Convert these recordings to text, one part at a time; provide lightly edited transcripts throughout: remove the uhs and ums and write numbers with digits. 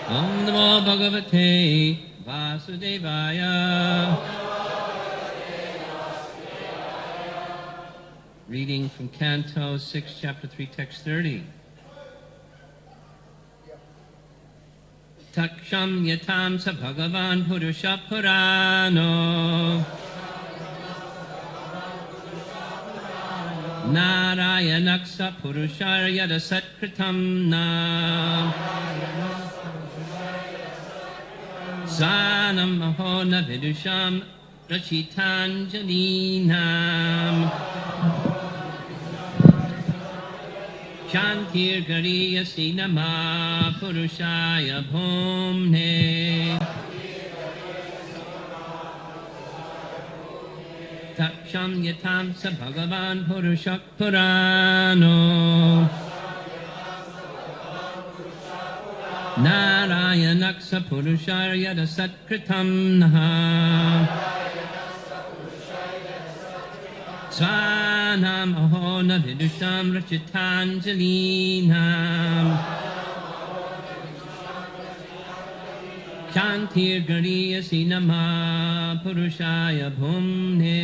Om Namo Bhagavate Vasudevaya. Reading from Canto 6, Chapter 3, Text 30. Taksham yatam sa Bhagavan Purusha Purano Narayanaksa Purushar Yada Satkritam Na Sanam Mahona Vidusham Rachitanjalinam Shantir Gariya Sinama Purushaya Bhumne Taksham Yatam Sa Bhagavan Purushak Purano Narayanaksa Purushar Yada Satkritam Naha Svanam Ahona Vidusham Rachitanjalinam Shantir Gariya Sinama Purushaya Bhumne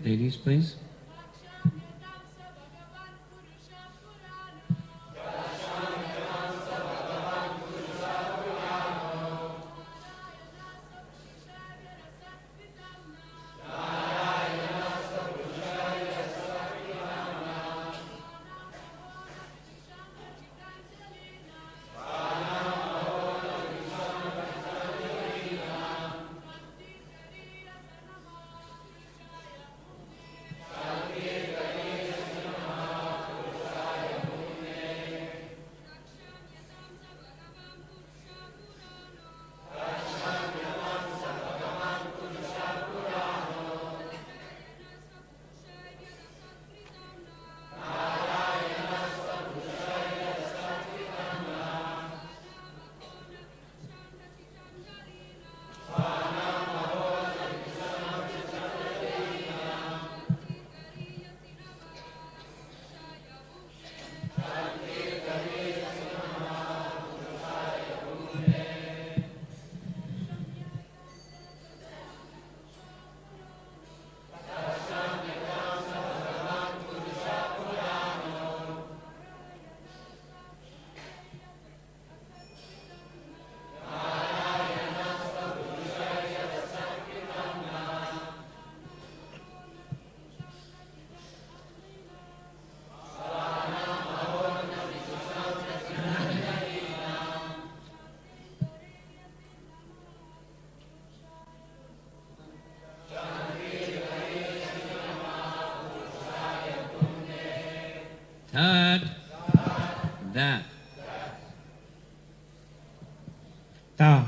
Ladies, please. that. তা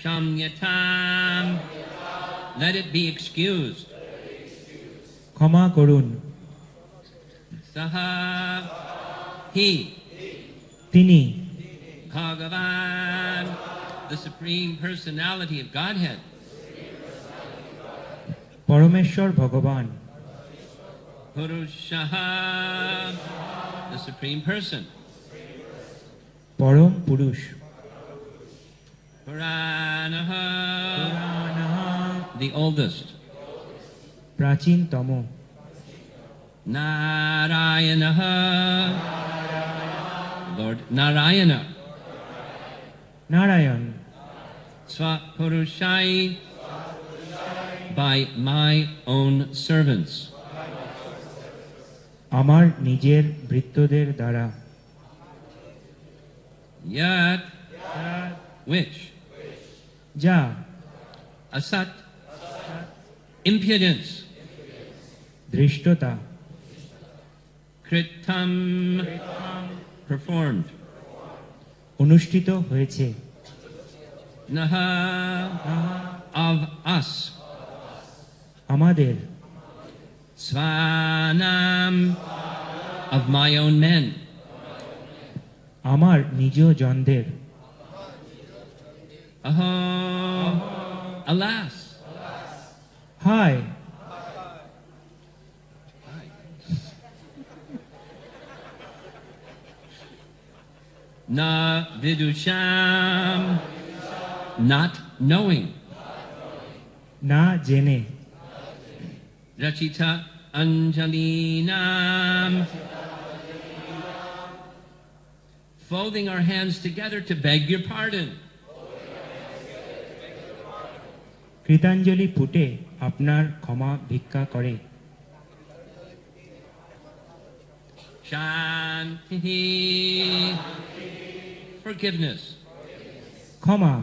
Shamyatam, let it be excused. ক্ষমা করুন। Saha, he, তিনি Bhagavan, the Supreme Personality of Godhead. পরমেশ্বর ভগবান। Purushaha, the Supreme Person. পরম পুরুষ। Puranaha, পুরাণঃ, the oldest. প্রাচীনতম। Narayanaha, Lord Narayana. Narayan, Swapurushai, by my own servants. আমার নিজের ভৃত্যদের দ্বারা। Yat, which? যা Asat, impudence. ধৃষ্টতা। Kritam, performed. অনুষ্ঠিত হয়েছে। Naha, of us. আমাদের। Svanam, of my own men. আমার নিজ জনদের। Aho, alas. Hi, Na vidusham, not knowing. না জেনে। Rachita anjalinam, folding our hands together to beg your pardon. কৃতাঞ্জলি ফুটে আপনার ক্ষমা ভিক্ষা করে। Shanti, forgiveness. ক্ষমা।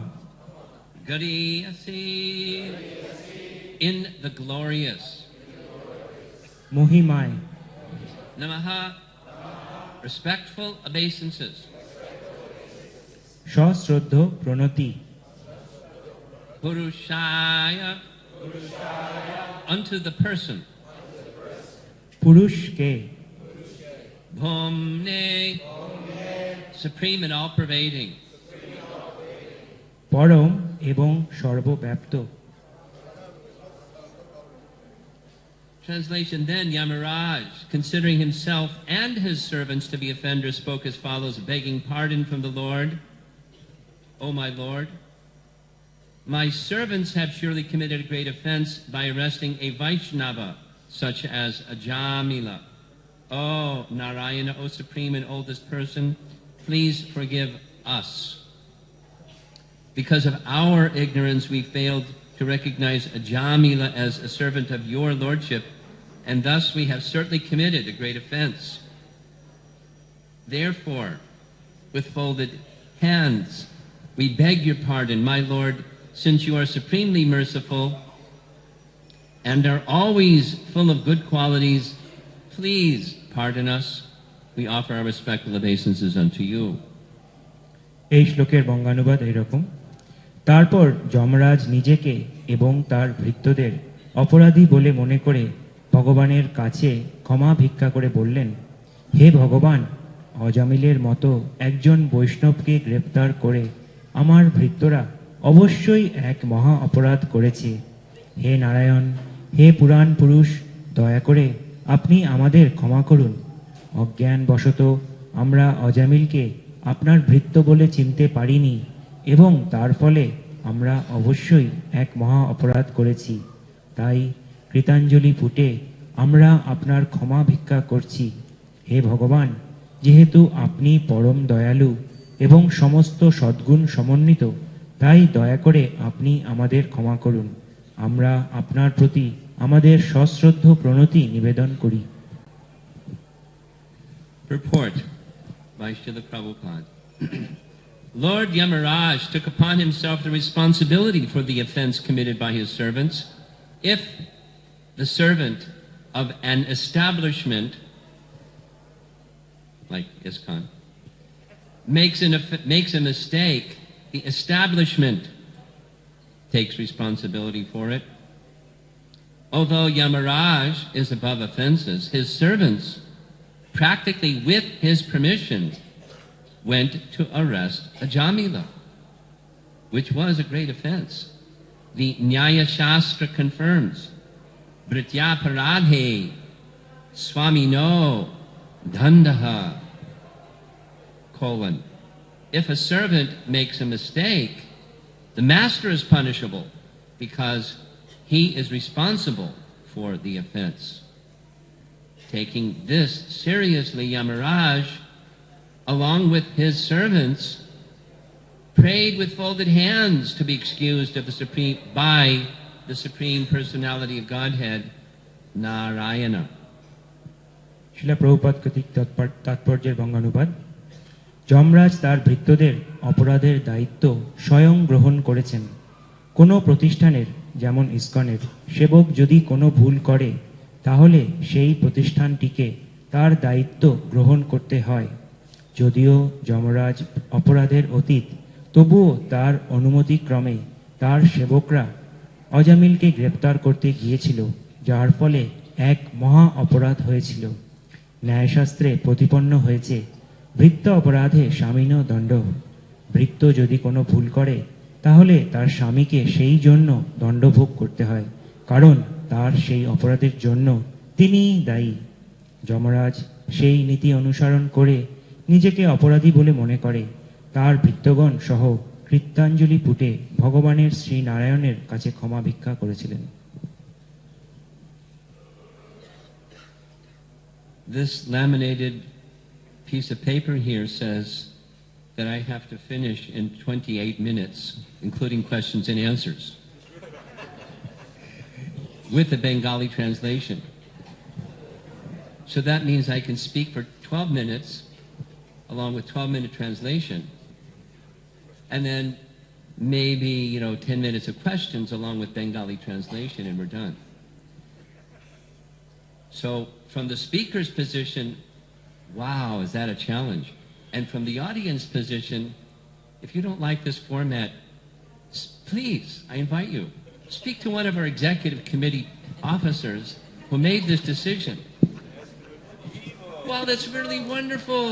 Gariyasi, in the glorious. মহিমায়। Namaha, respectful obeisances. সশ্রদ্ধ প্রণতি। Purushaya, unto the person. পুরুষকে। Bhumne, supreme and all-pervading. পরম এবং সর্বব্যাপ্ত। Translation then, Yamaraj, considering himself and his servants to be offenders, spoke as follows, begging pardon from the Lord. O my Lord, my servants have surely committed a great offense by arresting a Vaishnava, such as a Jamila. O Narayana, O supreme and oldest person, please forgive us. Because of our ignorance, we failed to recognize a Jamila as a servant of your lordship, and thus we have certainly committed a great offense. Therefore, with folded hands, we beg your pardon, my Lord, since you are supremely merciful and are always full of good qualities. Please pardon us. We offer our respectful obeisances unto you. এই শ্লোকের বঙ্গানুবাদ এরকম। তারপর যমরাজ নিজেকে এবং তার ভৃত্যদের অপরাধী বলে মনে করে ভগবানের কাছে ক্ষমা ভিক্ষা করে বললেন, হে ভগবান, অজামিলের মতো একজন বৈষ্ণবকে গ্রেপ্তার করে আমার ভৃত্যরা অবশ্যই এক মহা অপরাধ করেছে। হে নারায়ণ, হে পুরাণ পুরুষ, দয়া করে আপনি আমাদের ক্ষমা করুন। অজ্ঞানবশত আমরা অজামিলকে আপনার ভৃত্য বলে চিনতে পারিনি এবং তার ফলে আমরা অবশ্যই এক মহা অপরাধ করেছি। তাই কৃতাঞ্জলি ফুটে আমরা আপনার ক্ষমা ভিক্ষা করছি। হে ভগবান, যেহেতু আপনি পরম দয়ালু এবং সমস্ত সদ্গুণ সমন্বিত, তাই দয়া করে আপনি আমাদের ক্ষমা করুন। আমরা আপনার প্রতি আমাদের সশ্রদ্ধ প্রণতি নিবেদন করি। Purport by Srila Prabhupada. Lord Yamaraj took upon himself the responsibility for the offense committed by his servants. If the servant of an establishment like ISKCON, makes a mistake, the establishment takes responsibility for it. Although Yamaraj is above offenses, his servants, practically with his permission, went to arrest Ajamila, which was a great offense. The Nyaya Shastra confirms, Britya Paradhe Swami no Dandaha, if a servant makes a mistake, the master is punishable because he is responsible for the offense. Taking this seriously, Yamaraj, along with his servants, prayed with folded hands to be excused of by the Supreme Personality of Godhead, Narayana. শিলা প্রভুপাদ কর্তৃক তাৎপর্যের বঙ্গানুবাদ। যমরাজ তার ভৃত্যদের অপরাধের দায়িত্ব স্বয়ং গ্রহণ করেছেন। কোনো প্রতিষ্ঠানের, যেমন ইসকনের সেবক যদি কোনো ভুল করে, তাহলে সেই প্রতিষ্ঠানটিকে তার দায়িত্ব গ্রহণ করতে হয়। যদিও যমরাজ অপরাধের অতীত, তবুও তার অনুমতিক্রমে তার সেবকরা অজামিলকে গ্রেপ্তার করতে গিয়েছিল, যার ফলে এক মহা অপরাধ হয়েছিল। ন্যায়শাস্ত্রে প্রতিপন্ন হয়েছে, ভৃত্য অপরাধে স্বামীন দণ্ড। ভৃত্য যদি কোনো ভুল করে, তাহলে তার স্বামীকে সেই জন্য দণ্ডভোগ করতে হয়, কারণ তার সেই অপরাধের জন্য তিনিই দায়ী। যমরাজ সেই নীতি অনুসরণ করে নিজেকে অপরাধী বলে মনে করে তার ভৃত্যগণ সহ কৃত্যাঞ্জলি পুটে ভগবানের শ্রী নারায়ণের কাছে ক্ষমা ভিক্ষা করেছিলেন। This laminated piece of paper here says that I have to finish in 28 minutes, including questions and answers, with the Bengali translation. So that means I can speak for 12 minutes, along with 12-minute translation, and then maybe, 10 minutes of questions along with Bengali translation, and we're done. So from the speaker's position, wow, is that a challenge? And from the audience position, if you don't like this format, please, I invite you, speak to one of our executive committee officers who made this decision. Well, that's really wonderful,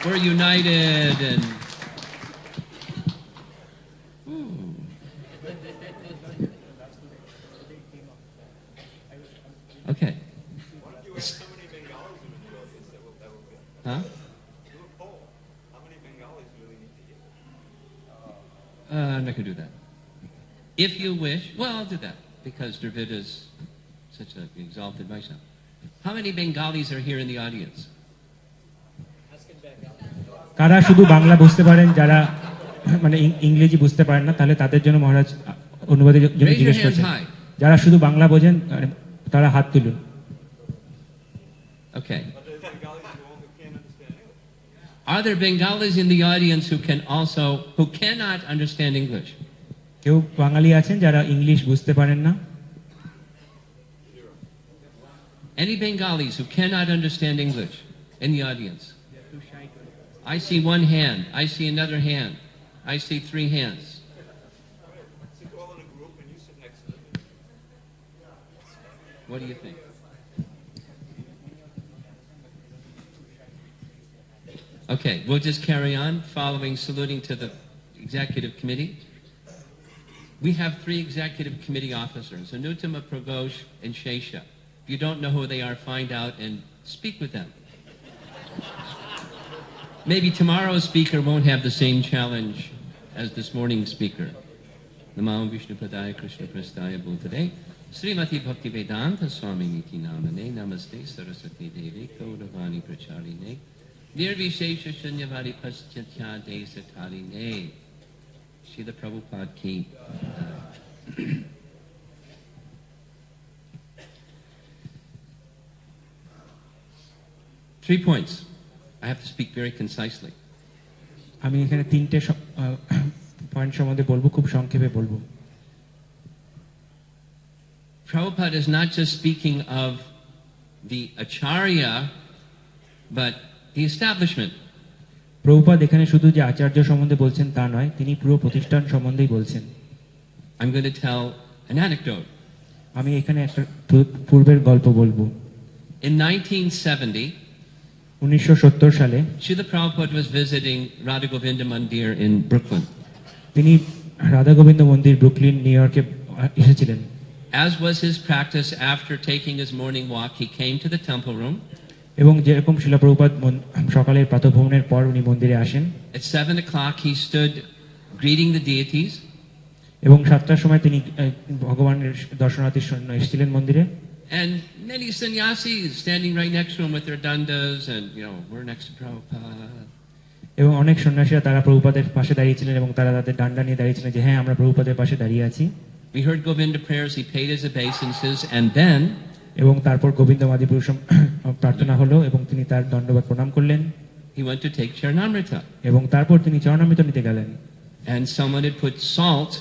we're united and okay. Huh? I'm not going to do that. If you wish, well, I'll do that, because Dravida is such an exalted Vaishnava. How many Bengalis are here in the audience? কারা শুধু বাংলা বুঝতে পারেন, যারা মানে ইংরেজি বুঝতে পারেন না, তাহলে তাদের জন্য মহারাজ অনুবাদের জন্য জিজ্ঞেস করছেন। যারা শুধু বাংলা বোঝেন তারা হাত তুলুন। Okay. Are there Bengalis in the audience who cannot understand English? কেউ বাঙালি আছেন যারা ইংলিশ বুঝতে পারেন না? Any Bengalis who cannot understand English in the audience? I see one hand. I see another hand. I see three hands. Sit all in a group and you sit next to them. What do you think? Okay, we'll just carry on, saluting to the executive committee. We have 3 executive committee officers, Anutama, Pragosh, and Shesha. If you don't know who they are, find out and speak with them. Maybe tomorrow's speaker won't have the same challenge as this morning's speaker. Namo Vishnu Padaya Krishna Prastaya Bhutade Srimati Bhakti Vedanta Swami Niti Namane Namaste Saraswati Devi Gauravani Pracharine Nirvishesha Shanyavari Paschatya De Satarine Srila Prabhupada Ki. 3 points. I have to speak very concisely. আমি এখানে 3টে point সম্বন্ধে বলবো, খুব সংক্ষেপে বলবো। Prabhupada is not just speaking of the acharya but the establishment. Prabhupada এখানে শুধু যে আচার্য সম্বন্ধে বলছেন তা নয়, তিনি পুরো প্রতিষ্ঠান সম্বন্ধেই বলছেন। I'm going to tell an anecdote. আমি এখানে একটা পূর্বের গল্প বলবো। In 1970, 1970 সালে Srila Prabhupada was visiting Radha Govinda Mandir in Brooklyn. তিনি রাধা গোবিন্দ মন্দির ব্রুকলিন নিউ ইয়র্কে এসেছিলেন। As was his practice, after taking his morning walk, he came to the temple room. এবং যেরকম শিলা প্রভুপাদ সকালের প্রাতঃভ্রমণের পর উনি মন্দিরে আসেন। At 7 o'clock, he stood greeting the deities. এবং 7টার সময় তিনি ভগবানের দর্শনার্থীর জন্য এসেছিলেন মন্দিরে। And many sannyasis standing right next to him with their dandas, and we're next to Prabhupada. এবং অনেক সন্ন্যাসীরা তারা প্রভুপাদের পাশে দাঁড়িয়েছিলেন এবং তারা তাদের ডান্ডা নিয়ে দাঁড়িয়েছিলেন যে হ্যাঁ আমরা প্রভুপাদের পাশে দাঁড়িয়ে আছি। We heard Govinda prayers, he paid his obeisances, and then এবং তারপর গোবিন্দ আদিপুরুষম প্রার্থনা হলো এবং তিনি তার দণ্ডবত প্রণাম করলেন। he went to take Charnamrita. এবং তারপর তিনি চরণামৃত নিতে গেলেন। And someone had put salt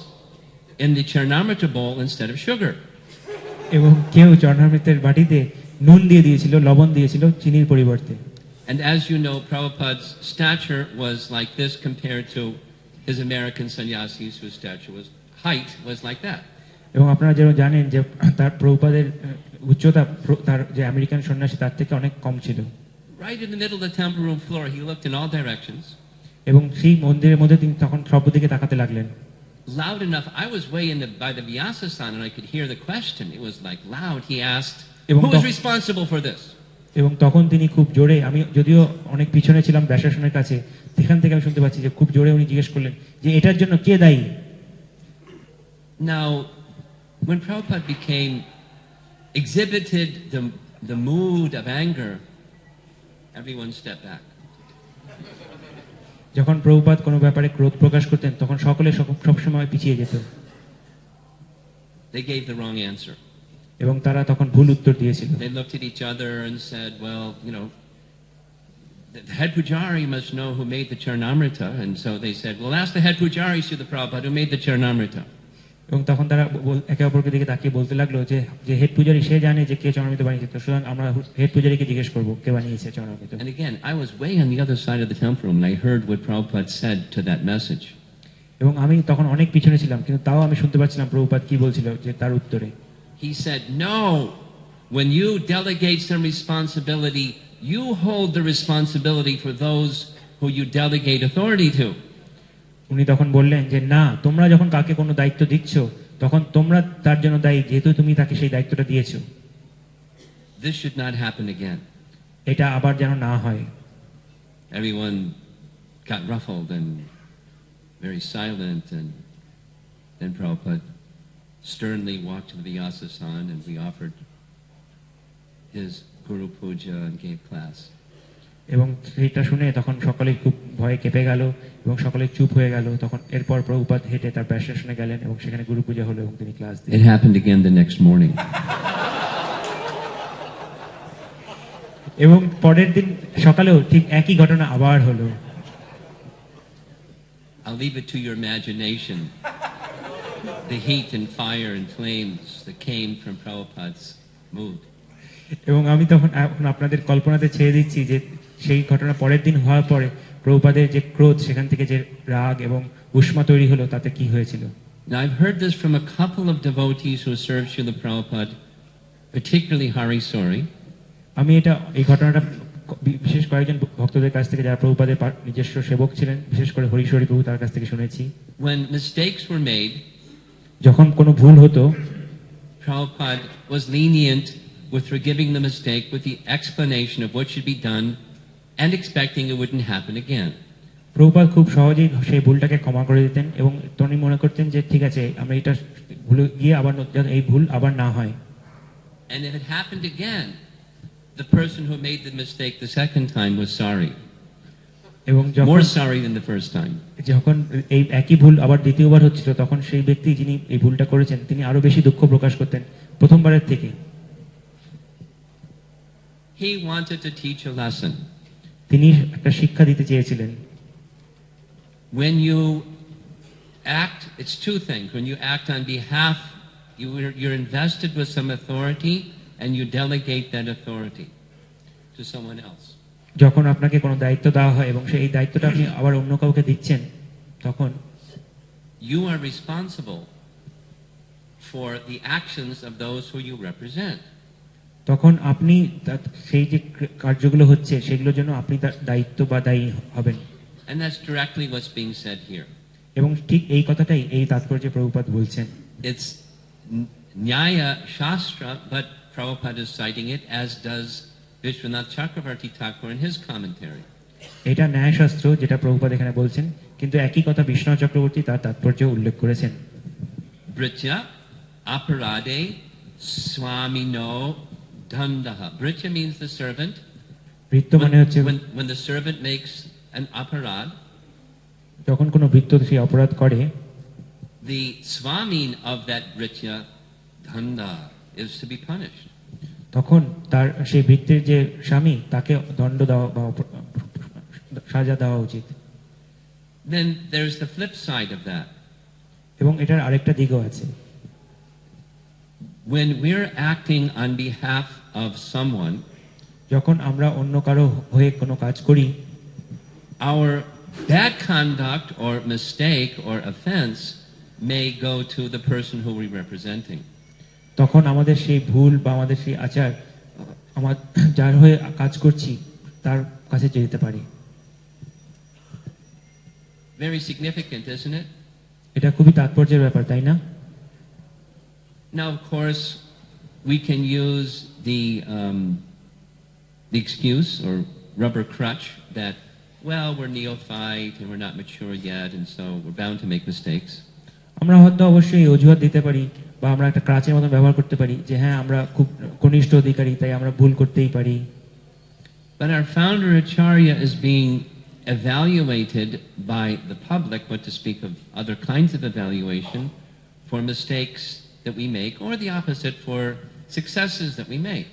in the Charnamrita bowl instead of sugar. এবং কেউ চরণামৃতের বাটিতে নুন দিয়ে দিয়েছিল, লবণ দিয়েছিল চিনির পরিবর্তে। And as you know, Prabhupada's stature was like this compared to his American sannyasis, whose height was like that. এবং আপনারা যেন জানেন যে তার প্রভুপাদের উচ্চতা তার যে আমেরিকান সন্ন্যাসী তার থেকে অনেক কম ছিল। Right in the middle of the temple room floor, he looked in all directions. এবং সেই মন্দিরের মধ্যে তিনি তখন সব দিকে তাকাতে লাগলেন। Loud enough, I was way by the Vyasasana and I could hear the question. It was like loud. He asked, who is responsible for this? এবং তখন তিনি খুব জোরে, আমি যদিও অনেক পিছনে ছিলাম ব্যাসাসনের কাছে, সেখান থেকে আমি শুনতে পাচ্ছি যে খুব জোরে উনি জিজ্ঞেস করলেন যে এটার জন্য কে দায়ী। Now, when Prabhupada exhibited the mood of anger, everyone stepped back. যখন প্রভুপাদ কোনো ব্যাপারে ক্রোধ প্রকাশ করতেন তখন সকলে সবসময় পিছিয়ে যেত। They gave the wrong answer. এবং তারা তখন ভুল উত্তর দিয়েছিল। They looked at each other and said, well, the head pujari must know who made the Charnamrita, and so they said, well, ask the head pujari, Srila Prabhupada, who made the Charnamrita. এবং তখন তারা একে অপরকে দিকে তাকিয়ে বলতে লাগলো যে হেড পূজারি সে জানে যে কে চরণামৃত বানিয়েছে, তো সুতরাং আমরা হেড পূজারিকে জিজ্ঞেস করবো কে বানিয়েছে চরণামৃত। And again, I was way on the other side of the temple room and I heard what Prabhupada said to that message. এবং আমি তখন অনেক পিছনে ছিলাম, কিন্তু তাও আমি শুনতে পাচ্ছিলাম প্রভুপাদ কি বলছিল যে তার উত্তরে। He said, no, when you delegate some responsibility, you hold the responsibility for those who you delegate authority to. উনি তখন বললেন যে না, তোমরা যখন কাকে কোনো দায়িত্ব দিচ্ছ তখন তোমরা তার জন্য দায়ী, যেহেতু তুমি তাকে সেই দায়িত্বটা দিয়েছো। This should not happen again. এটা আবার যেন না হয়। Everyone got ruffled and very silent, and then Prabhupada sternly walked to the Vyasasana and we offered his Guru Puja and gave class. এবং সেইটা শুনে তখন সকলে খুব ভয়ে কেঁপে গেল এবং সকলে চুপ হয়ে গেল। তখন এরপর প্রভুপাদ হেঁটে তার ব্যাসাসনে গেলেন এবং সেখানে গুরু পূজা হলো এবং তিনি ক্লাস দিলেন। It happened again the next morning. এবং পরের দিন সকালেও ঠিক একই ঘটনা আবার হলো। I'll leave it to your imagination. The heat and fire and flames that came from Prabhupada's mood. এবং আমি তখন এখন আপনাদের কল্পনাতে ছেড়ে দিচ্ছি যে সেই ঘটনা পরের দিন হওয়ার পরে প্রভুপাদের যে ক্রোধ, সেখান থেকে যে রাগ এবং উষ্মা তৈরি হলো তাতে কি হয়েছিল। Now I've heard this from a couple of devotees who served Srila Prabhupada, particularly Hari Sori. আমি এই ঘটনাটা বিশেষ কয়েকজন ভক্তদের কাছ থেকে যারা প্রভুপাদের নিজস্ব সেবক ছিলেন, বিশেষ করে হরিশরী প্রভু তার কাছ থেকে শুনেছি। When mistakes were made, যখন কোনো ভুল হতো, Prabhupada was lenient with forgiving the mistake with the explanation of what should be done and expecting it wouldn't happen again. Prabhupada খুব সহজেই সেই ভুলটাকে ক্ষমা করে দিতেন এবং তিনি মনে করতেন যে ঠিক আছে আমরা এটা ভুলে গিয়ে আবার এই ভুল আবার না হয়। And if it happened again, the person who made the mistake the second time was sorry. এবং more sorry than the first time. যখন এই একই ভুল আবার দ্বিতীয়বার হচ্ছিল তখন সেই ব্যক্তি যিনি এই ভুলটা করেছেন তিনি আরো বেশি দুঃখ প্রকাশ করতেন প্রথমবারের থেকে। He wanted to teach a lesson. তিনি একটা শিক্ষা দিতে চেয়েছিলেন। When you act, it's two things. When you act on behalf, you're invested with some authority and you delegate that authority to someone else. যখন আপনাকে কোনো দায়িত্ব দেওয়া হয় এবং সেই দায়িত্বটা আপনি আবার অন্য কাউকে দিচ্ছেন, তখন you are responsible for the actions of those who you represent. তখন আপনি সেই যে কার্যগুলো হচ্ছে সেগুলোর জন্য আপনি তার দায়িত্ব বা দায়ী হবেন। And that's directly what's being said here. এবং ঠিক এই কথাটাই এই তাৎপর্যে প্রভুপাদ বলছেন। It's Nyaya Shastra, but Prabhupada is citing it, as does Vishwanath Chakravarti Thakur in his commentary. এটা ন্যায়শাস্ত্র যেটা প্রভুপাদ এখানে বলছেন, কিন্তু একই কথা বিশ্বনাথ চক্রবর্তী তার তাৎপর্য উল্লেখ করেছেন। Britya aparade swamino dandaha. Britya means the servant. ভৃত্য মানে হচ্ছে When the servant makes an aparad, যখন কোনো ভৃত্য সেই অপরাধ করে, the swamin of that britya danda is to be punished. তখন তার সেই ভৃত্যের যে স্বামী তাকে দণ্ড দেওয়া বা সাজা দেওয়া উচিত। Then there's the flip side of that. এবং এটার আরেকটা দিকও আছে। When we're acting on behalf of someone, যখন আমরা অন্য কারো হয়ে কোনো কাজ করি, our bad conduct or mistake or offense may go to the person who we're representing. তখন আমাদের সেই ভুল বা আমাদের সেই আচার আমার যার হয়ে কাজ করছি তার কাছে যেতে পারে। Very significant, isn't it? এটা খুবই তাৎপর্যের ব্যাপার, তাই না? Now, of course, we can use the excuse or rubber crutch that, well, we're neophyte and we're not mature yet, and so we're bound to make mistakes. আমরা হয়তো অবশ্যই অজুহাত দিতে পারি বা আমরা একটা ক্রাচের মতো ব্যবহার করতে পারি যে হ্যাঁ আমরা খুব কনিষ্ঠ অধিকারী, তাই আমরা ভুল করতেই পারি। But our founder Acharya is being evaluated by the public, what to speak of other kinds of evaluation, for mistakes that we make, or the opposite, for successes that we make.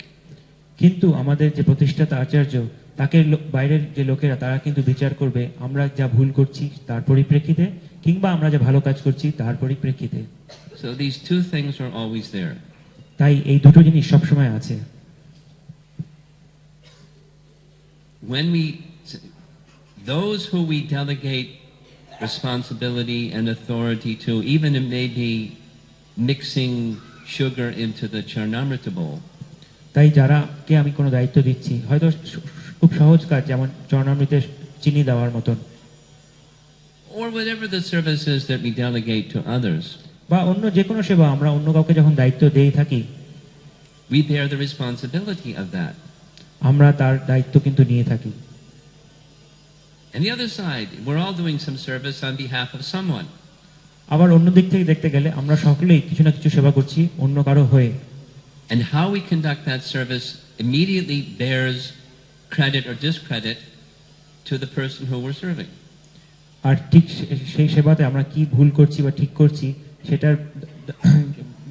কিন্তু আমাদের যে প্রতিষ্ঠাতা আচার্য, তাকে বাইরের যে লোকেরা তারা কিন্তু বিচার করবে আমরা যা ভুল করছি তার পরিপ্রেক্ষিতে, কিংবা আমরা যা ভালো কাজ করছি তার পরিপ্রেক্ষিতে। So these two things are always there. তাই এই দুটো জিনিস সবসময় আছে। When those who we delegate responsibility and authority to, even it may be mixing sugar into the Charnamrita bowl, তাই যারাকে আমি কোনো দায়িত্ব দিচ্ছি, হয়তো খুব সহজ কাজ যেমন চরণামৃতে চিনি দেওয়ার মতন, or whatever the services that we delegate to others, বা অন্য যে কোনো সেবা আমরা অন্য কাউকে যখন দায়িত্ব দিয়ে থাকি, we bear the responsibility of that. আমরা তার দায়িত্ব কিন্তু নিয়ে থাকি। And the other side, we're all doing some service on behalf of someone. আবার অন্য দিক থেকে দেখতে গেলে আমরা সকলেই কিছু না কিছু সেবা করছি অন্য কারো হয়ে। And how we conduct that service immediately bears credit or discredit to the person who we're serving. আর ঠিক সেই সেবাতে আমরা কি ভুল করছি বা ঠিক করছি সেটার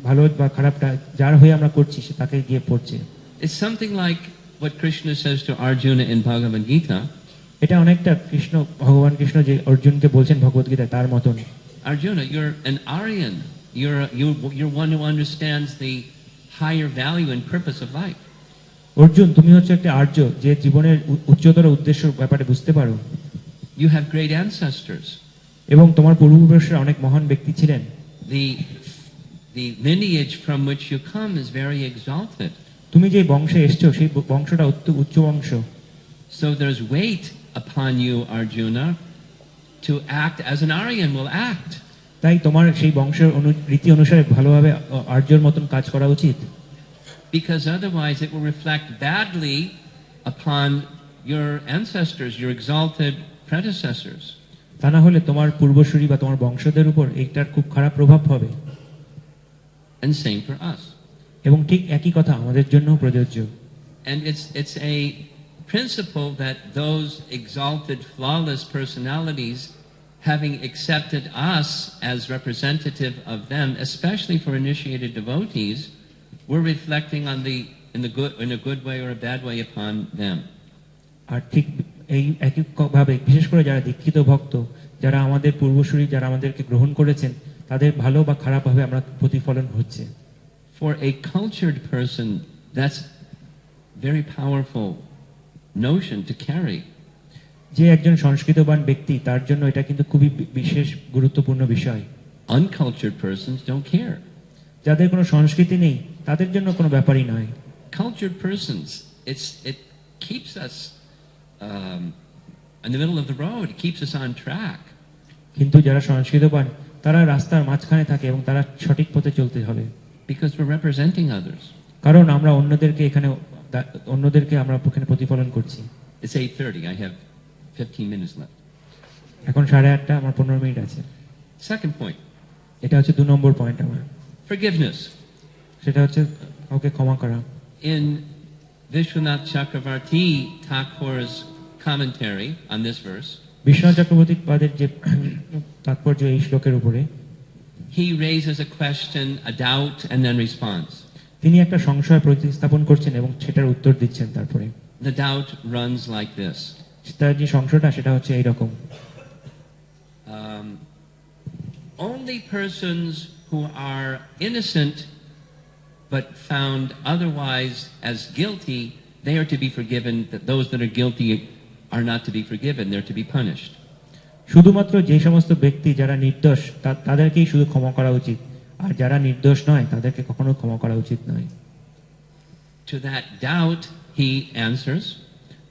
ভালো বা খারাপটা যার হয়ে আমরা করছি সে তাকে গিয়ে পড়ছে। It's something like what Krishna says to Arjuna in Bhagavad Gita. এটা অনেকটা ভগবান কৃষ্ণ যে অর্জুনকে বলছেন ভগবত গীতায় তার মতন। Arjuna, you're an Aryan. You're one who understands the higher value and purpose of life. Arjun, তুমি হচ্ছে একটা আর্য যে জীবনের উচ্চতর উদ্দেশ্য ব্যাপারে বুঝতে পারো। You have great ancestors. এবং তোমার পূর্বপুরুষরা অনেক মহান ব্যক্তি ছিলেন। The lineage from which you come is very exalted. তুমি যে বংশে এসছো সেই বংশটা উচ্চ বংশ। So there's weight upon you, Arjuna, to act as an Aryan will act. তাই তোমার সেই বংশের রীতি অনুসারে ভালোভাবে আর্যর মতন কাজ করা উচিত। Because otherwise it will reflect badly upon your ancestors, your exalted predecessors. তা না হলে তোমার পূর্বসূরি বা তোমার বংশধর উপর এইটার খুব খারাপ প্রভাব হবে। And same for us. এবং ঠিক একই কথা আমাদের জন্যও প্রযোজ্য। And it's a principle that those exalted, flawless personalities, having accepted us as representative of them, especially for initiated devotees, we're reflecting on in a good way or a bad way upon them. আর ঠিক এই একই ভাবে বিশেষ করে যারা দীক্ষিত ভক্ত, যারা আমাদের পূর্বসূরি, যারা আমাদেরকে গ্রহণ করেছেন, তাদের ভালো বা খারাপ ভাবে আমরা প্রতিফলন হচ্ছে। For a cultured person, that's very powerful notion to carry. যে একজন সংস্কৃতবান ব্যক্তি তার জন্য এটা কিন্তু খুবই বিশেষ গুরুত্বপূর্ণ বিষয়। Uncultured persons don't care. যাদের কোনো সংস্কৃতি নেই তাদের জন্য কোনো ব্যাপারই নয়। Cultured persons, it keeps us in the middle of the road. It keeps us on track. কিন্তু যারা সংস্কৃতবান তারা রাস্তার মাঝখানে থাকে এবং তারা সঠিক পথে চলতে হবে। Because we're representing others. কারণ আমরা অন্যদেরকে আমরা এখানে প্রতিফলন করছি। It's 8:30. I have 15 minutes left. এখন 8:30, আমার 15 মিনিট আছে। Second point. এটা হচ্ছে 2 নম্বর পয়েন্ট আমার। Forgiveness. সেটা হচ্ছে কাউকে ক্ষমা করা। In Vishwanath Chakravarti Thakur's commentary on this verse, Biswanath Chakraborty পাদের যে তাৎপর্য এই শ্লোকের উপরে, he raises a question, a doubt, and then response. তিনি একটা সংশয় প্রতিস্থাপন করছেন এবং সেটার উত্তর দিচ্ছেন তারপরে। The doubt runs like this. তার যে সংশয়টা সেটা হচ্ছে এইরকম। Only persons who are innocent but found otherwise as guilty, they are to be forgiven. That those that are guilty are not to be forgiven, they're to be punished. শুধুমাত্র যে সমস্ত ব্যক্তি যারা নির্দোষ তাদেরকেই শুধু ক্ষমা করা উচিত, আর যারা নির্দোষ নয় তাদেরকে কখনো ক্ষমা করা উচিত নয়। To that doubt he answers,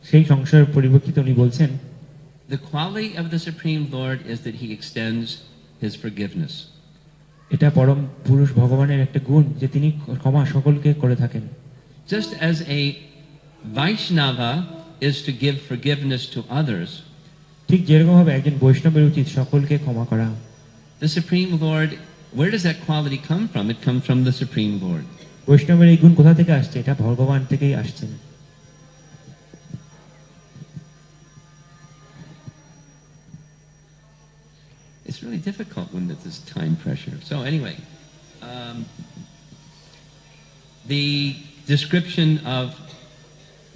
সেই সংশয়ের পরিপ্রেক্ষিতে উনি বলছেন, the quality of the Supreme Lord is that he extends his forgiveness. এটা পরম পুরুষ ভগবানের একটা গুণ যে তিনি ক্ষমা সকলকে করে থাকেন। Just as a Vaishnava is to give forgiveness to others, ঠিক যেরকম ভাবে একজন বৈষ্ণবের উচিত সকলকে ক্ষমা করা। the Supreme Lord, where does that quality come from? It comes from the Supreme Lord. বৈষ্ণবের এই গুণ কোথা থেকে আসছে? এটা ভগবান থেকেই আসছেন। It's really difficult when there's this time pressure. So anyway, the description of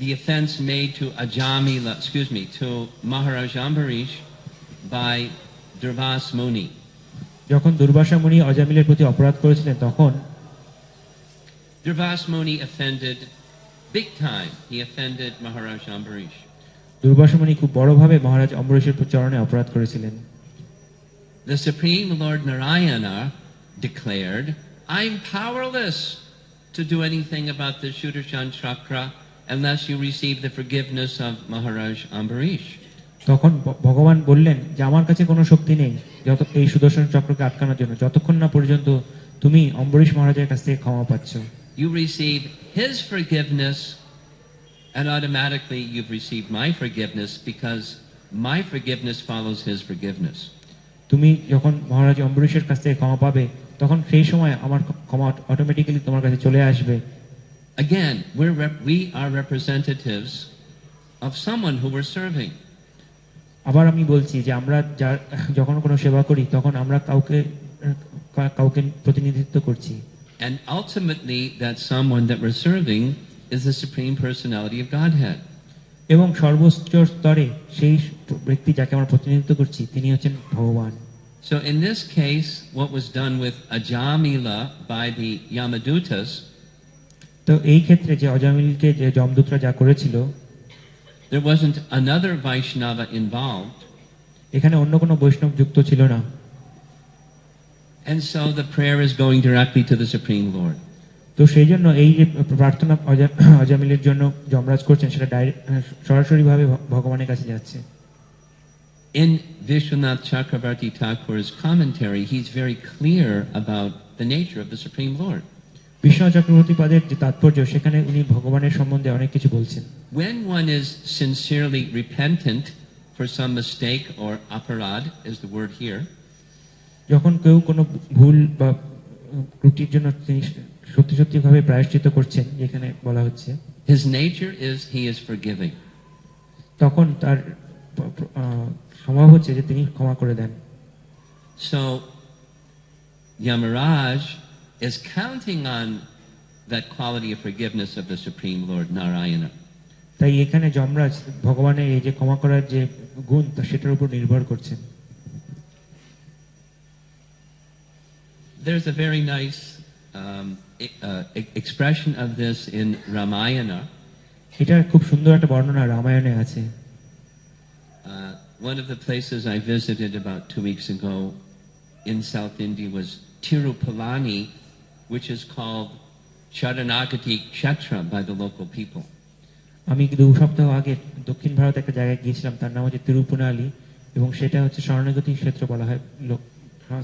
the offense made to to Maharaja Ambarish by Durvas Muni. যখন দুর্বাসা মুনি অজামিলের প্রতি অপরাধ করেছিলেন তখন Durvas Muni offended big time. He offended Maharaja Ambarish. Durvasa মুনি খুব বড়ভাবে মহারাজ অম্বরীশের চরণে অপরাধ করেছিলেন। The Supreme Lord Narayana declared, I'm powerless to do anything about the Sudarshan Chakra unless you receive the forgiveness of Maharaj Ambarish. তখন ভগবান বললেন যে আমার কাছে কোনো শক্তি নেই যত এই সুদর্শন চক্রকে আটকানোর জন্য, যতক্ষণ না পর্যন্ত তুমি অম্বরীশ মহারাজের কাছ থেকে ক্ষমা পাচ্ছ। You receive his forgiveness and automatically you've received my forgiveness because my forgiveness follows his forgiveness. তুমি যখন মহারাজ অম্বরীশের কাছ থেকে ক্ষমা পাবে তখন সেই সময় আমার ক্ষমা অটোমেটিক্যালি তোমার কাছে চলে আসবে। Again, we are representatives of someone who we're serving. আবার আমি বলছি যে আমরা যখন কোনো সেবা করি তখন আমরা কাউকে প্রতিনিধিত্ব করছি। And ultimately that someone that we're serving is the Supreme Personality of Godhead. এবং সর্বোচ্চ স্তরে সেই ব্যক্তি যাকে আমরা প্রতিনিধিত্ব করছি তিনি হচ্ছেন ভগবান। So in this case, what was done with Ajamila by the Yamadutas, তো এই ক্ষেত্রে যে অজামিলকে যে যমদূতরা যা করেছিল, there wasn't another Vaishnava involved. এখানে অন্য কোনো বৈষ্ণব যুক্ত ছিল না। And so the prayer is going directly to the Supreme Lord. তো সেই জন্য এই যে প্রার্থনা অজামিলের জন্য যমরাজ করছেন সেটা সরাসরি ভাবে ভগবানের কাছে যাচ্ছে। In Vishwanath Chakravarti Thakur's commentary, he's very clear about the nature of the Supreme Lord. Biswanath Chakraborty পাদের যে তাৎপর্য সেখানে উনি ভগবানের সম্বন্ধে অনেক কিছু বলছেন। When one is sincerely repentant for some mistake or aparad is the word here, যখন কেউ কোনো ভুল বা ত্রুটির জন্য তিনি সত্যি ভাবে প্রায়শ্চিত্ত করছেন যেখানে বলা হচ্ছে, his nature is he is forgiving. তখন তার স্বভাব হচ্ছে যে তিনি ক্ষমা করে দেন। So Yamaraj is counting on that quality of forgiveness of the Supreme Lord Narayana. তাই এখানে যমরাজ ভগবানের এই যে ক্ষমা করার যে গুণ সেটার উপর নির্ভর করছেন। There's a very nice expression of this in Ramayana. এটা খুব সুন্দর একটা বর্ণনা রামায়ণে আছে। One of the places I visited about 2 weeks ago in South India was Tirupalani, which is called Sharanagati Kshetra by the local people. আমি 2 সপ্তাহ আগে দক্ষিণ ভারতে একটা জায়গায় গিয়েছিলাম, তার নাম হচ্ছে তিরুপুনালি, এবং সেটা হচ্ছে শরণাগতি ক্ষেত্র বলা হয়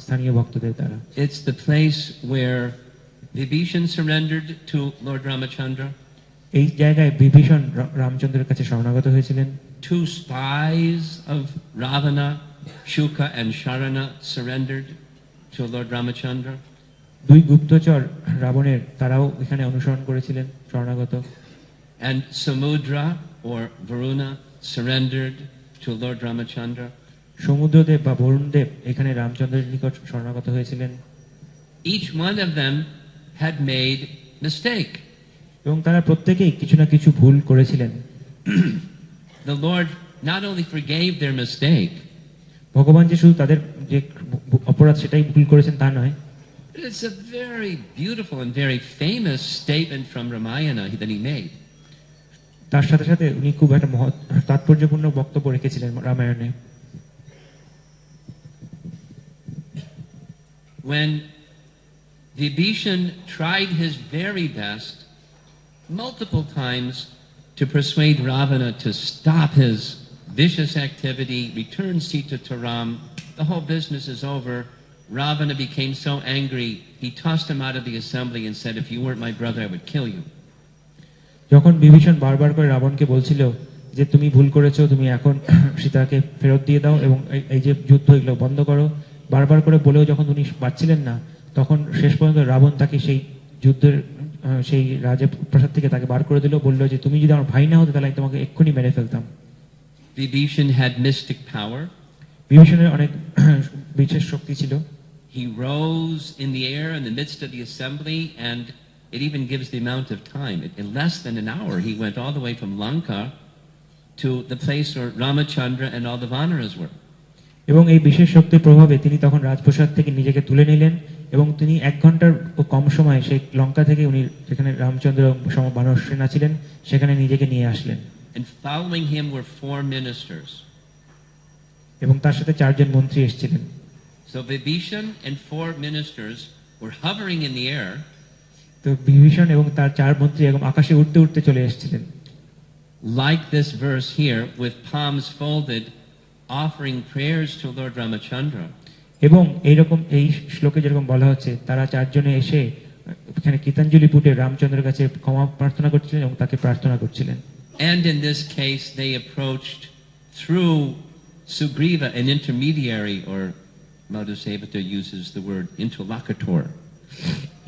স্থানীয় ভক্তদের দ্বারা। It's the place where Vibhishan surrendered to Lord Ramachandra. এই জায়গায় বিভীষণ রামচন্দ্রের কাছে শরণাগত হয়েছিলেন। 2 spies of Ravana, Shuka and Sharana, surrendered to Lord Ramachandra. 2 গুপ্তচর রাবণের, তারাও এখানে অনুসরণ করেছিলেন, শরণাগত। And Samudra or Varuna surrendered to Lord Ramachandra. সমুদ্রদেব বা বরুণদেব এখানে রামচন্দ্রের নিকট শরণাগত হয়েছিলেন। Each one of them had made mistake. এবং তারা প্রত্যেকেই কিছু না কিছু ভুল করেছিলেন। The Lord not only forgave their mistake, ভগবান যে শুধু তাদের যে অপরাধ সেটাই ভুল করেছেন তা নয়, but it's a very beautiful and very famous statement from Ramayana that he made. তার সাথে সাথে উনি খুব একটা মহৎ তাৎপর্যপূর্ণ বক্তব্য রেখেছিলেন রামায়ণে। When Vibhishan tried his very best multiple times to persuade Ravana to stop his vicious activity, return Sita to Ram, the whole business is over. Ravana became so angry, he tossed him out of the assembly and said, if you weren't my brother, I would kill you. যখন বিভীষণ বারবার করে রাবণকে বলছিল যে তুমি ভুল করেছো, তুমি এখন সীতাকে ফেরত দিয়ে দাও এবং এই যে যুদ্ধ এগুলো বন্ধ করো, বারবার করে বলেও যখন উনি পাচ্ছিলেন না, তখন শেষ পর্যন্ত রাবণ তাকে সেই যুদ্ধের সেই রাজপ্রাসাদ থেকে তাকে বার করে দিল, বললো যে তুমি যদি আমার ভাই না হতো তাহলে আমি তোমাকে এক্ষুনি মেরে ফেলতাম। Vibhishan had mystic power. বিভীষণের অনেক বিশেষ শক্তি ছিল। He rose in the air in the midst of the assembly, and it even gives the amount of time. In less than an hour, he went all the way from Lanka to the place where Ramachandra and all the Vanaras were. এবং এই বিশেষ শক্তির প্রভাবে তিনি তখন রাজপ্রাসাদ থেকে নিজেকে তুলে নিলেন এবং তিনি 1 ঘন্টার কম সময়ে সেই লঙ্কা থেকে উনি যেখানে রামচন্দ্র সম বানর সেনা ছিলেন সেখানে নিজেকে নিয়ে আসলেন। And following him were 4 ministers. এবং তার সাথে 4 জন মন্ত্রী এসেছিলেন। So Vibhishan and 4 ministers were hovering in the air. তো বিভীষণ এবং তার 4 মন্ত্রী এবং আকাশে উঠতে উঠতে চলে এসেছিলেন। Like this verse here, with palms folded, offering prayers to Lord Ramachandra. এবং এইরকম এই শ্লোকে যেরকম বলা হচ্ছে, তারা 4 জনে এসে এখানে কীর্তনজলি পুটে রামচন্দ্রের কাছে ক্ষমা প্রার্থনা করছিলেন এবং তাকে প্রার্থনা করছিলেন। And in this case, they approached through Sugriva, an intermediary, or Madhusevata uses the word interlocutor.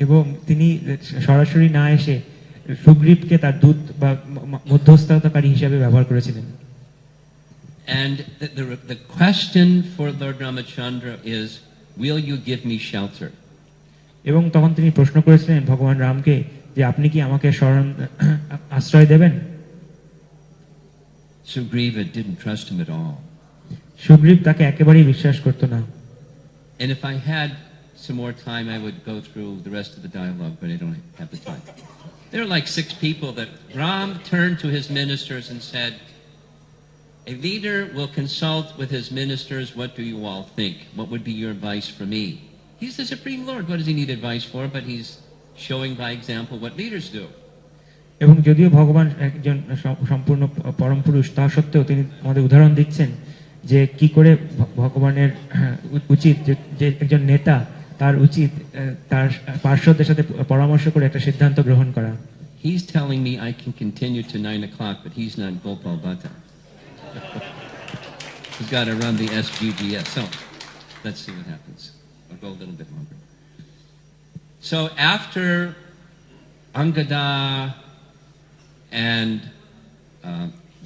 এবং তিনি সরাসরি না এসে সুগ্রীবকে তার দূত বা মধ্যস্থতাকারী হিসেবে ব্যবহার করেছিলেন। And the question for Lord Ramachandra is, will you give me shelter? এবং তখন তিনি প্রশ্ন করেছিলেন ভগবান রামকে যে আপনি কি আমাকে আশ্রয় দেবেন? Sugriva didn't trust him at all. Sugriva তাকে একেবারেই বিশ্বাস করত না। And if I had some more time, I would go through the rest of the dialogue, but I don't have the time. There are like 6 people that Ram turned to his ministers and said, a leader will consult with his ministers, what do you all think? What would be your advice for me? He's the Supreme Lord, what does he need advice for? But he's showing by example what leaders do. এবং যদিও ভগবান একজন সম্পূর্ণ পরম পুরুষ, তা সত্ত্বেও তিনি আমাদের উদাহরণ দিচ্ছেন যে কি করে ভগবানের উচিত যে একজন নেতা তার উচিত তার পার্শ্বদের সাথে পরামর্শ করে একটা সিদ্ধান্ত গ্রহণ করা। He's telling me I can continue to 9 o'clock, but he's not Gopal Bhatta. He's got to run the SGGS. So let's see what happens. I'll go a little bit longer. So after Angada and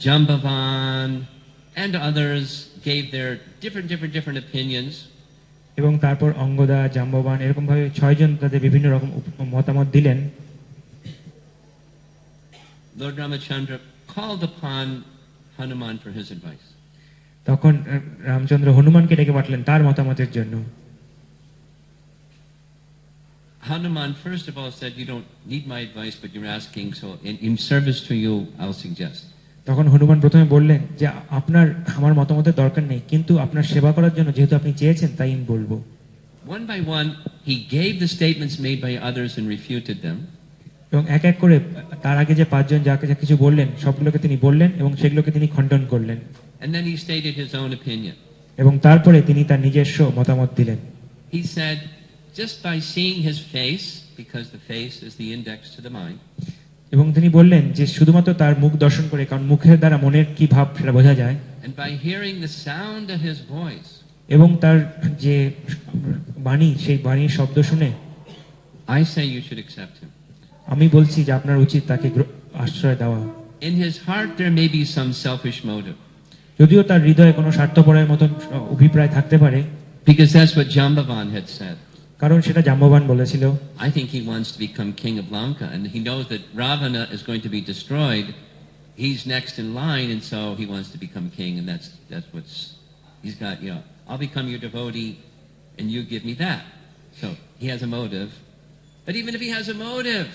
Jambavan and others gave their different opinions. এবং তারপর অঙ্গদা, জাম্ববান এরকম ভাবে 6 জন তাদের বিভিন্ন রকম মতামত দিলেন। Lord Ramachandra called upon Hanuman for his advice. তখন রামচন্দ্র হনুমানকে ডেকে পাঠালেন তার মতামতের জন্য। Hanuman first of all said, you don't need my advice, but you're asking, so in service to you, I'll suggest. তখন হনুমান প্রথমে বললেন যে আপনার আমার মতামতের দরকার নেই, কিন্তু আপনার সেবা করার জন্য যেহেতু আপনি চেয়েছেন তাই আমি বলবো। One by one, he gave the statements made by others and refuted them. এবং এক এক করে তার আগে যে পাঁচজন যাকে যা কিছু বললেন সবগুলোকে তিনি বললেন এবং সেগুলোকে তিনি খণ্ডন করলেন। And then he stated his own opinion. এবং তারপরে তিনি তার নিজস্ব মতামত দিলেন। He said, just by seeing his face, because the face is the index to the mind, এবং তিনি বললেন যে শুধুমাত্র তার মুখ দর্শন করে, কারণ মুখের দ্বারা মনের কি ভাব সেটা বোঝা যায়, and by hearing the sound of his voice, এবং তার যে বাণী সেই বাণীর শব্দ শুনে, I say you should accept him. আমি বলছি যে আপনার উচিত তাকে আশ্রয় দেওয়া। In his heart there may be some selfish motive, যদিও তার হৃদয়ে কোনো স্বার্থপরের মতন অভিপ্রায় থাকতে পারে, because that's what Jambavan had said. কারণ সেটা জাম্ববান বলেছিল। I think he wants to become king of Lanka, and he knows that Ravana is going to be destroyed. He's next in line, and so he wants to become king, and that's what's he's got. You know, I'll become your devotee, and you give me that. So he has a motive, but even if he has a motive,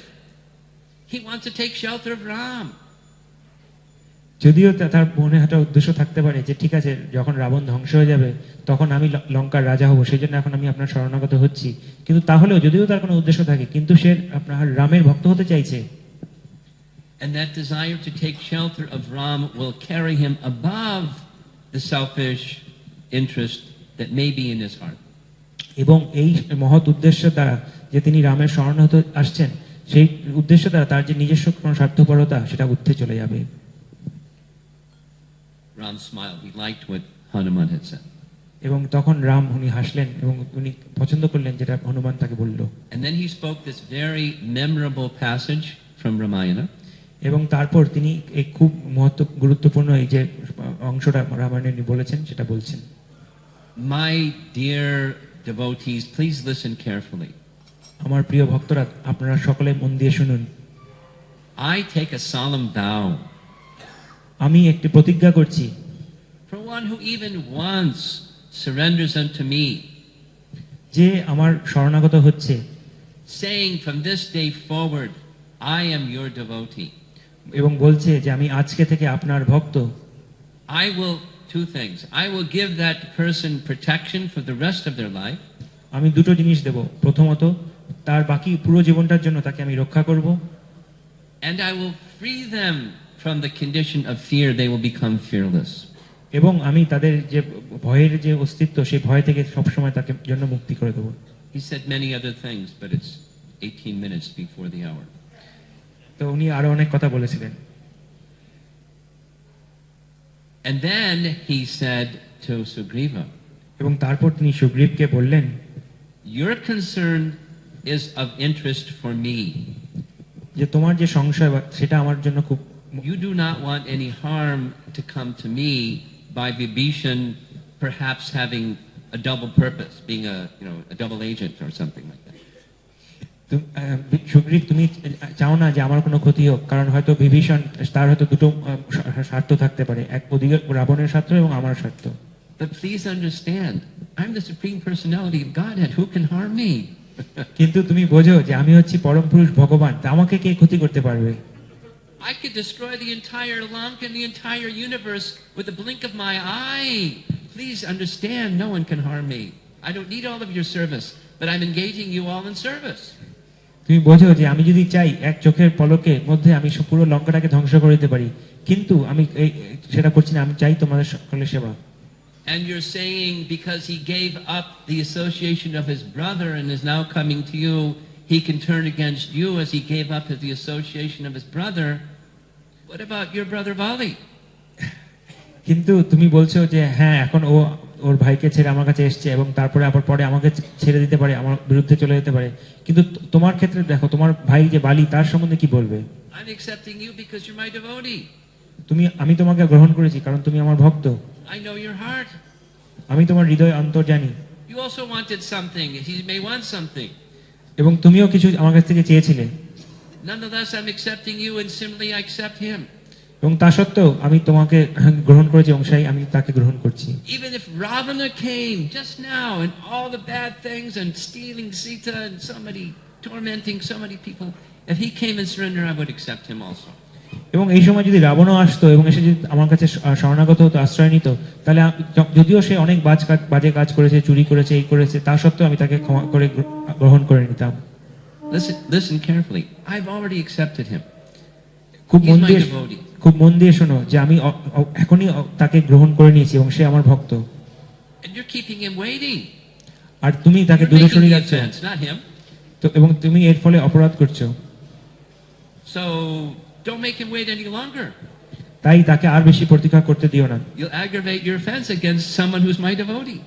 he wants to take shelter of Ram. যদিও তার মনে একটা উদ্দেশ্য থাকতে পারে যে ঠিক আছে, যখন রাবণ ধ্বংস হয়ে যাবে তখন আমি লঙ্কার রাজা হব, সেই জন্য এখন আমি আপনার শরণাগত হচ্ছি, কিন্তু তাহলেও যদিও তার কোনো উদ্দেশ্য থাকে, কিন্তু সে আপনার রামের ভক্ত হতে চাইছে। And that desire to take shelter of Ram will carry him above the selfish interest that may be in his heart. এবং এই মহৎ উদ্দেশ্য দ্বারা যে তিনি রামের শরণ হতে আসছেন, সেই উদ্দেশ্য দ্বারা তার যে নিজস্ব কোনো স্বার্থপরতা সেটা উঠতে চলে যাবে। Ram smiled. He liked what Hanuman had said. এবং তখন রাম উনি হাসলেন এবং উনি পছন্দ করলেন যেটা হনুমান তাকে বলল। And then he spoke this very memorable passage from Ramayana. এবং তারপর তিনি এই খুব গুরুত্বপূর্ণ এই যে অংশটা রামায়ণে বলেছেন সেটা বলছেন। My dear devotees, please listen carefully. আমার প্রিয় ভক্তরা, আপনারা সকলে মন দিয়ে শুনুন। I take a solemn vow. আমি একটি প্রতিজ্ঞা করছি, for one who even once surrenders unto me, যে আমার শরণাগত হচ্ছে, saying from this day forward, I am your devotee. এবং বলছে যে আমি আজকে থেকে আপনার ভক্ত। I will two things. I will give that person protection for the rest of their life. আমি দুটো জিনিস দেব। প্রথমত, তার বাকি পুরো জীবনটার জন্য তাকে আমি রক্ষা করব। And I will free them from the condition of fear. They will become fearless. এবং আমি তাদের যে ভয়ের যে অস্তিত্ব, সেই ভয় থেকে সবসময় তাকে জন্য মুক্তি করে দেব। He said many other things, but it's 18 minutes before the hour. তো উনি আরো অনেক কথা বলেছিলেন। And then he said to Sugriva, এবং তারপর তিনি সুগ্রীবকে বললেন, your concern is of interest for me. যে তোমার যে সংশয় সেটা আমার জন্য খুব, you do not want any harm to come to me by Vibhishan perhaps having a double purpose, being a double agent or something like that. Sugriva, তুমি চাও না যে আমার কোনো ক্ষতি হোক, কারণ হয়তো বিভীষণ তার হয়তো দুটো স্বার্থ থাকতে পারে, এক ওদিকে রাবণের স্বার্থ এবং আমার স্বার্থ। But please understand, I'm the supreme personality of Godhead. Who can harm me? কিন্তু তুমি বোঝো যে আমি হচ্ছি পরম পুরুষ ভগবান, তা আমাকে কে ক্ষতি করতে পারবে? I could destroy the entire Lanka and the entire universe with a blink of my eye. Please understand, no one can harm me. I don't need all of your service, but I'm engaging you all in service. তুমি বোঝো যে আমি যদি চাই এক চোখের পলকে মধ্যে আমি পুরো লঙ্কাটাকে ধ্বংস করে দিতে পারি, কিন্তু আমি সেটা করছি না, আমি চাই তোমাদের সকলের সেবা। And you're saying because he gave up the association of his brother and is now coming to you, he can turn against you as he gave up the association of his brother. What about your brother Vali? কিন্তু তুমি বলছো যে হ্যাঁ, এখন ও ওর ভাইকে ছেড়ে আমার কাছে এসছে এবং তারপরে আবার পরে আমাকে ছেড়ে দিতে পারে, আমার বিরুদ্ধে চলে যেতে পারে, কিন্তু তোমার ক্ষেত্রে দেখো তোমার ভাই যে বালি, তার সম্বন্ধে কি বলবে? I'm accepting you because you're my devotee. আমি তোমাকে গ্রহণ করেছি কারণ তুমি আমার ভক্ত। I know your heart. আমি তোমার হৃদয় অন্তর জানি। You also wanted something. He may want something. এবং তুমিও কিছু আমার কাছ থেকে চেয়েছিলে। Nonetheless, I'm accepting you and similarly I accept him. এবং তা সত্ত্বেও আমি তোমাকে গ্রহণ করেছি এবং সেই আমি তাকে গ্রহণ করছি। Even if Ravana came just now and all the bad things and stealing Sita and so many tormenting so many people. If he came and surrendered, I would accept him also. এবং এই সময় যদি রাবণও আসতো এবং এসে যদি আমার কাছে শরণাগত হতো, আশ্রয় নিত, তাহলে যদিও সে অনেক বাজে কাজ করেছে, চুরি করেছে, এই করেছে, তা সত্ত্বেও আমি তাকে ক্ষমা করে গ্রহণ করে নিতাম। Listen carefully. I've already accepted him. খুব মন দিয়ে শোনো যে আমি এখনই তাকে গ্রহণ করে নিয়েছি এবং সে আমার ভক্ত। And you're keeping him waiting. আর তুমি তাকে দূরে সরিয়ে রাখছো, not him. তো এবং তুমি এর ফলে অপরাধ করছো। So don't make him wait any longer. তাই তাকে আর বেশি প্রতীক্ষা করতে দিও না। You'll aggravate your offense against someone who's my devotee.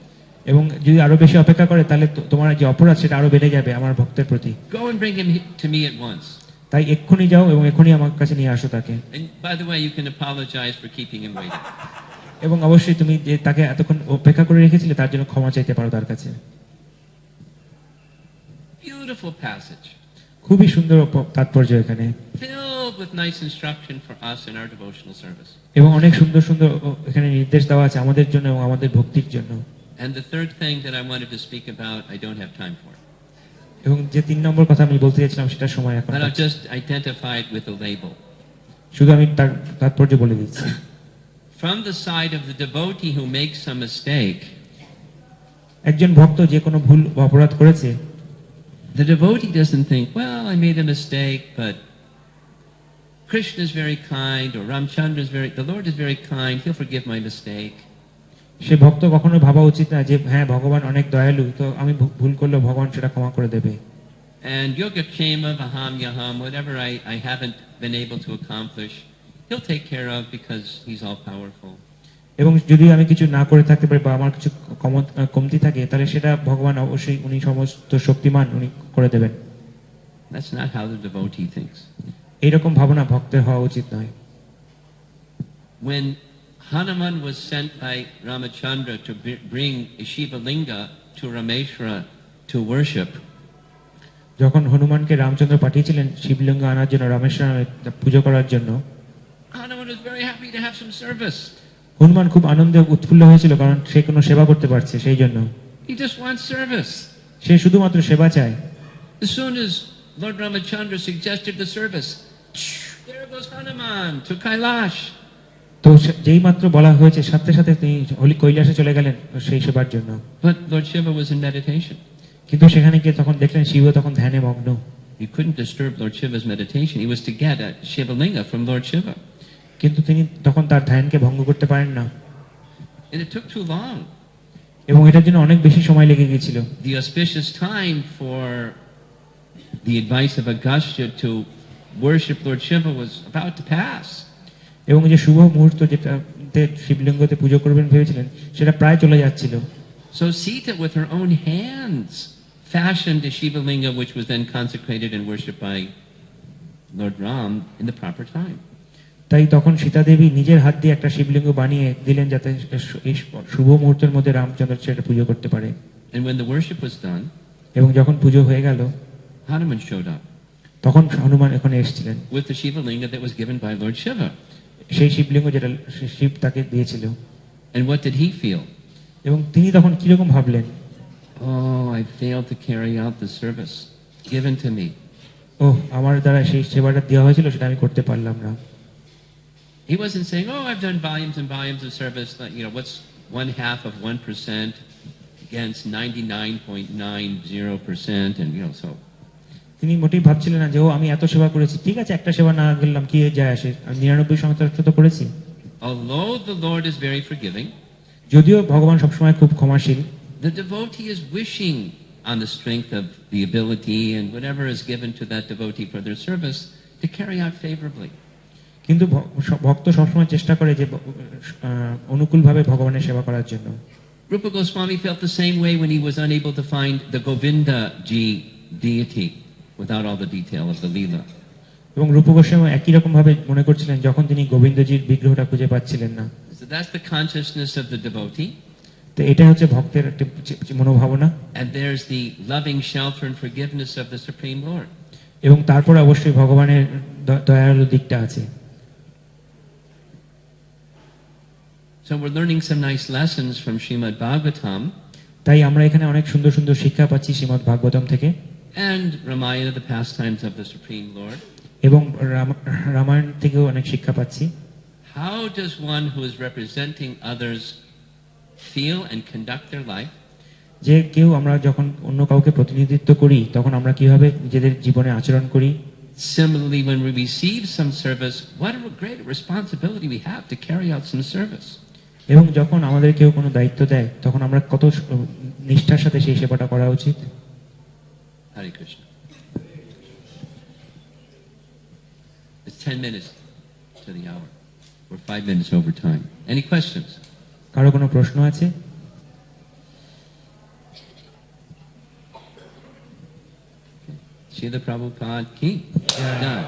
এবং যদি আরো বেশি অপেক্ষা করে তাহলে তোমার যে অপরাধ সেটা আরো বেড়ে যাবে আমার ভক্তের প্রতি। Go and bring him to me at once. তাই এক্ষুনি যাও এবং এক্ষুনি আমার কাছে নিয়ে আসো তাকে। And by the way, you can apologize for keeping him waiting. এবং অবশ্যই তুমি যে তাকে এতক্ষণ অপেক্ষা করে রেখেছিলে তার জন্য ক্ষমা চাইতে পারো তার কাছে। Beautiful passage. খুবই সুন্দর তাৎপর্য এখানে। Filled with nice instruction for us in our devotional service. এবং অনেক সুন্দর সুন্দর এখানে নির্দেশ দেওয়া আছে আমাদের জন্য এবং আমাদের ভক্তির জন্য। And the third thing that I wanted to speak about, I don't have time for. এবং যে 3 নম্বর কথা আমি বলতে চাইছিলাম সেটা সময় এখন। But I'll just identify it with a label. শুধু আমি তার তাৎপর্য বলে দিচ্ছি। From the side of the devotee who makes a mistake, একজন ভক্ত যে কোনো ভুল বা অপরাধ করেছে, the devotee doesn't think, well, I made a mistake, but Krishna is very kind, or Ramchandra is the Lord is very kind, he'll forgive my mistake. সে ভক্ত কখনো ভাবা উচিত না যে হ্যাঁ ভগবান অনেক দয়ালু, তো আমি ভুল করলে ভগবান সেটা ক্ষমা করে দেবে। And Yogakshema Vaham Yaham, whatever I haven't been able to accomplish, he'll take care of because he's all powerful. এবং যদি আমি কিছু না করে থাকতে পারি বা আমার কিছু কমতি থাকে তাহলে সেটা ভগবান অবশ্যই উনি সমস্ত শক্তিমান, উনি করে দেবেন। That's not how the devotee thinks. এইরকম ভাবনা ভক্তের হওয়া উচিত নয়। When Hanuman was sent by Ramachandra to bring a Shiva Linga to Rameshwara to worship, যখন হনুমানকে রামচন্দ্র পাঠিয়েছিলেন শিবলিঙ্গ আনার জন্য রামেশ্বরে পূজা করার জন্য, Hanuman was very happy to have some service. Hanuman খুব আনন্দে উৎফুল্ল হয়েছিল কারণ সে কোনো সেবা করতে পারছে, সেই জন্য। He just wants service. সে শুধুমাত্র সেবা চায়। As soon as Lord Ramachandra suggested the service, there goes Hanuman to Kailash. তো যেই মাত্র বলা হয়েছে সাথে সাথে তিনি কৈলাসে চলে গেলেন সেই সেবার জন্য। But Lord Shiva was in meditation. কিন্তু সেখানে গিয়ে তখন দেখলেন শিব তখন ধ্যানে মগ্ন। He couldn't disturb Lord Shiva's meditation. He was to get a Shiva Linga from Lord Shiva. কিন্তু তিনি তখন তার ধ্যানকে ভঙ্গ করতে পারেন না। And it took too long. এবং এটার জন্য অনেক বেশি সময় লেগে গিয়েছিল। The auspicious time for the advice of Agastya to worship Lord Shiva was about to pass. এবং যে শুভ মুহূর্ত যেটাতে শিবলিঙ্গতে পুজো করবেন ভেবেছিলেন সেটা প্রায় চলে যাচ্ছিল। So Sita with her own hands fashioned a Shiva Linga which was then consecrated and worshipped by Lord Ram in the proper time. তাই তখন সীতা দেবী নিজের হাত দিয়ে একটা শিবলিঙ্গ বানিয়ে দিলেন যাতে এই শুভ মুহূর্তের মধ্যে রামচন্দ্র সেটা পুজো করতে পারে। And when the worship was done, এবং যখন পুজো হয়ে গেল, Hanuman showed up. তখন হনুমান এখানে এসেছিলেন with the Shiva Linga that was given by Lord Shiva. সেই শিবলিঙ্গ যেটা শিব তাকে দিয়েছিল। And what did he feel? এবং তিনি তখন কি রকম ভাবলেন? Oh, I failed to carry out the service given to me. আমার দ্বারা সেই সেবাটা দেওয়া হয়েছিল সেটা আমি করতে পারলাম না। He wasn't saying, oh, I've done volumes and volumes of service, what's 1/2 of 1% against 99.90% and so. তিনি মোটেই ভাবছিলেন না যে আমি এত সেবা করেছি, ঠিক আছে একটা সেবা না গেলাম কি যায় আসে, আমি 99% তো করেছি। Although the Lord is very forgiving, যদিও ভগবান সবসময় খুব ক্ষমাশীল, the devotee is wishing on the strength of the ability and whatever is given to that devotee for their service to carry out favorably. কিন্তু ভক্ত সবসময় চেষ্টা করে যে অনুকূলভাবে ভগবানের সেবা করার জন্য। Rupa Goswami felt the same way when he was unable to find the Govinda Ji deity without all the detail of the Leela. এবং রূপ গোস্বামী একই রকম ভাবে মনে করছিলেন যখন তিনি গোবিন্দজির বিগ্রহটা খুঁজে পাচ্ছিলেন না। So that's the consciousness of the devotee. তো এটা হচ্ছে ভক্তের একটা মনোভাবনা। And there's the loving shelter and forgiveness of the Supreme Lord. এবং তারপর অবশ্যই ভগবানের দয়ালু দিকটা আছে। So we're learning some nice lessons from Srimad Bhagavatam. তাই আমরা এখানে অনেক সুন্দর সুন্দর শিক্ষা পাচ্ছি শ্রীমদ্ ভাগবতম থেকে। and Ramayana, the pastimes of the Supreme Lord. এবং রামায়ণ থেকেও অনেক শিক্ষা পাচ্ছি। How does one who is representing others feel and conduct their life? যে কেউ আমরা যখন অন্য কাউকে প্রতিনিধিত্ব করি তখন আমরা কিভাবে নিজেদের জীবনে আচরণ করি। Similarly, when we receive some service, what a great responsibility we have to carry out some service. এবং যখন আমাদের কেউ কোনো দায়িত্ব দেয় তখন আমরা কত নিষ্ঠার সাথে সেই সেবাটা করা উচিত। Hare Krishna. It's 10 minutes to the hour. We're 5 minutes over time. Any questions? কারো কোনো প্রশ্ন আছে? Srila Prabhupada ki. Done.